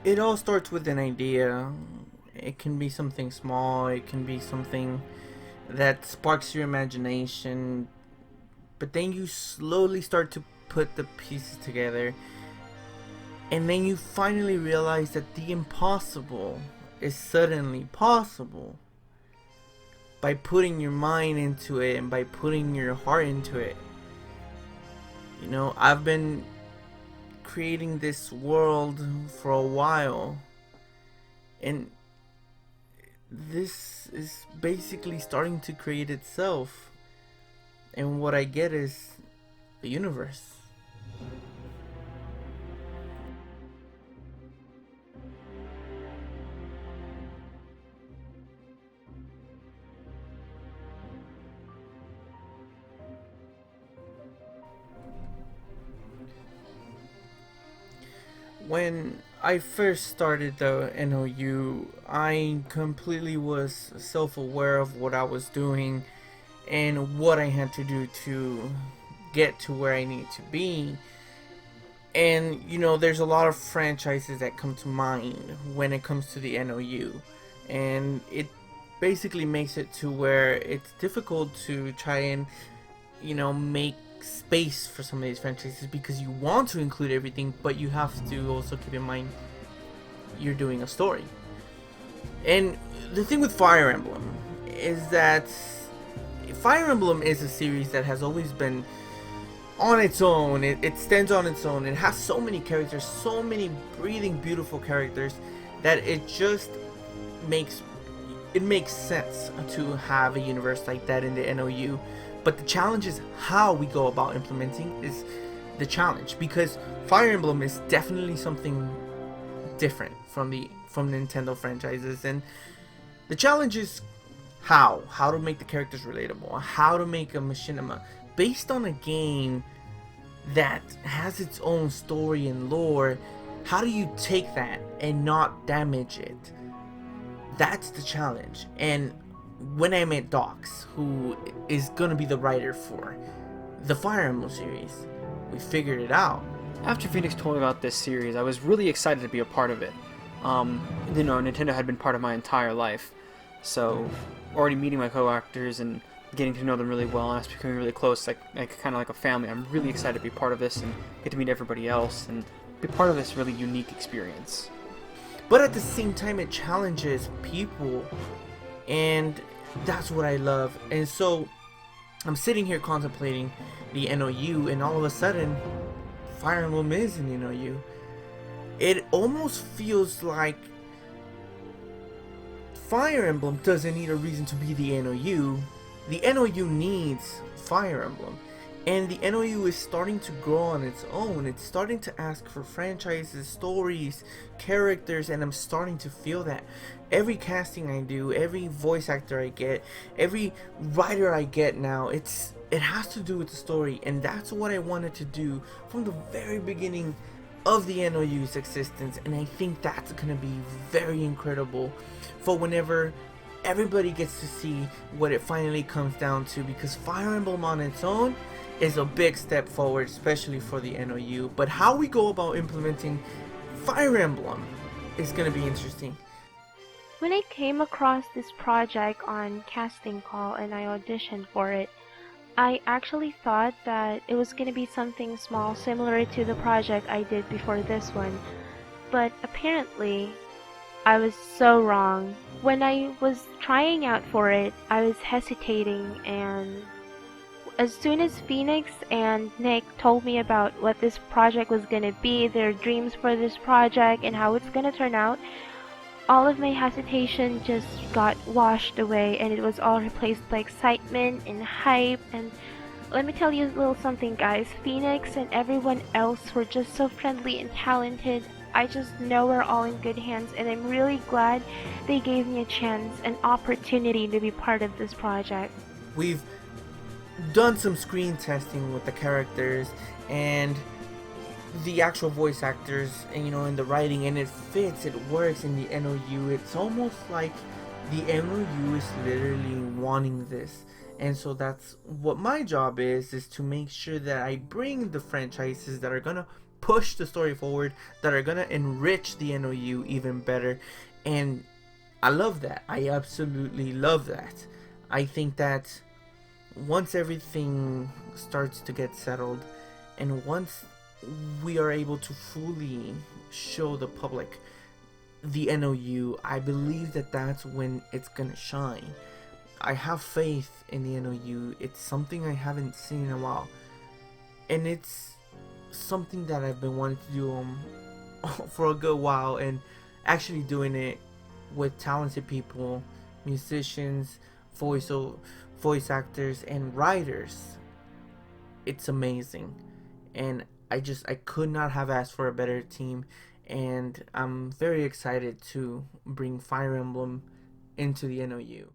It all starts with an idea. It can be something small, it can be something that sparks your imagination, but then you slowly start to put the pieces together, and then you finally realize that the impossible is suddenly possible by putting your mind into it and by putting your heart into it. I've been creating this world for a while, and this is basically starting to create itself. And what I get is the universe. When I first started the NOU, I completely was self aware of what I was doing and what I had to do to get to where I need to be. And there's a lot of franchises that come to mind when it comes to the NOU, and it basically makes it to where it's difficult to try and make space for some of these franchises because you want to include everything, but you have to also keep in mind you're doing a story. And the thing with Fire Emblem is that Fire Emblem is a series that has always been on its own. It stands on its own. It has so many characters, so many breathing, beautiful characters, that makes it makes sense to have a universe like that in the NOU. But the challenge is how we go about implementing is the challenge, because Fire Emblem is definitely something different from Nintendo franchises, and the challenge is how to make the characters relatable, how to make a machinima based on a game that has its own story and lore. How do you take that and not damage it? That's the challenge. And when I met Docs, who is gonna be the writer for the Fire Emblem series, we figured it out. After Phoenix told me about this series, I was really excited to be a part of it. Nintendo had been part of my entire life, so already meeting my co-actors and getting to know them really well, and us becoming really close, like kind of like a family. I'm really excited to be part of this and get to meet everybody else and be part of this really unique experience. But at the same time, it challenges people, and that's what I love. And so I'm sitting here contemplating the NOU, and all of a sudden, Fire Emblem is an NOU. It almost feels like Fire Emblem doesn't need a reason to be the NOU. The NOU needs Fire Emblem. And the NOU is starting to grow on its own. It's starting to ask for franchises, stories, characters, and I'm starting to feel that. Every casting I do, every voice actor I get, every writer I get now, it has to do with the story, and that's what I wanted to do from the very beginning of the NOU's existence, and I think that's gonna be very incredible for whenever everybody gets to see what it finally comes down to, because Fire Emblem on its own is a big step forward, especially for the NOU. But how we go about implementing Fire Emblem is going to be interesting. When I came across this project on Casting Call and I auditioned for it, I actually thought that it was going to be something small similar to the project I did before this one. But apparently, I was so wrong. When I was trying out for it, I was hesitating, and as soon as Phoenix and Nick told me about what this project was gonna be, their dreams for this project, and how it's gonna turn out, all of my hesitation just got washed away, and it was all replaced by excitement and hype. And let me tell you a little something, guys. Phoenix and everyone else were just so friendly and talented. I just know we're all in good hands, and I'm really glad they gave me a chance, an opportunity to be part of this project. We've done some screen testing with the characters and the actual voice actors, and in the writing, and it fits, it works in the NOU. It's almost like the NOU is literally wanting this. And so that's what my job is to make sure that I bring the franchises that are gonna push the story forward, that are gonna enrich the NOU even better. And I love that. I absolutely love that. I think that once everything starts to get settled, and once we are able to fully show the public the NOU, I believe that that's when it's gonna shine. I have faith in the NOU. It's something I haven't seen in a while, and it's something that I've been wanting to do for a good while, and actually doing it with talented people, musicians, voice actors, and writers. It's amazing, and I could not have asked for a better team, and I'm very excited to bring Fire Emblem into the NOU.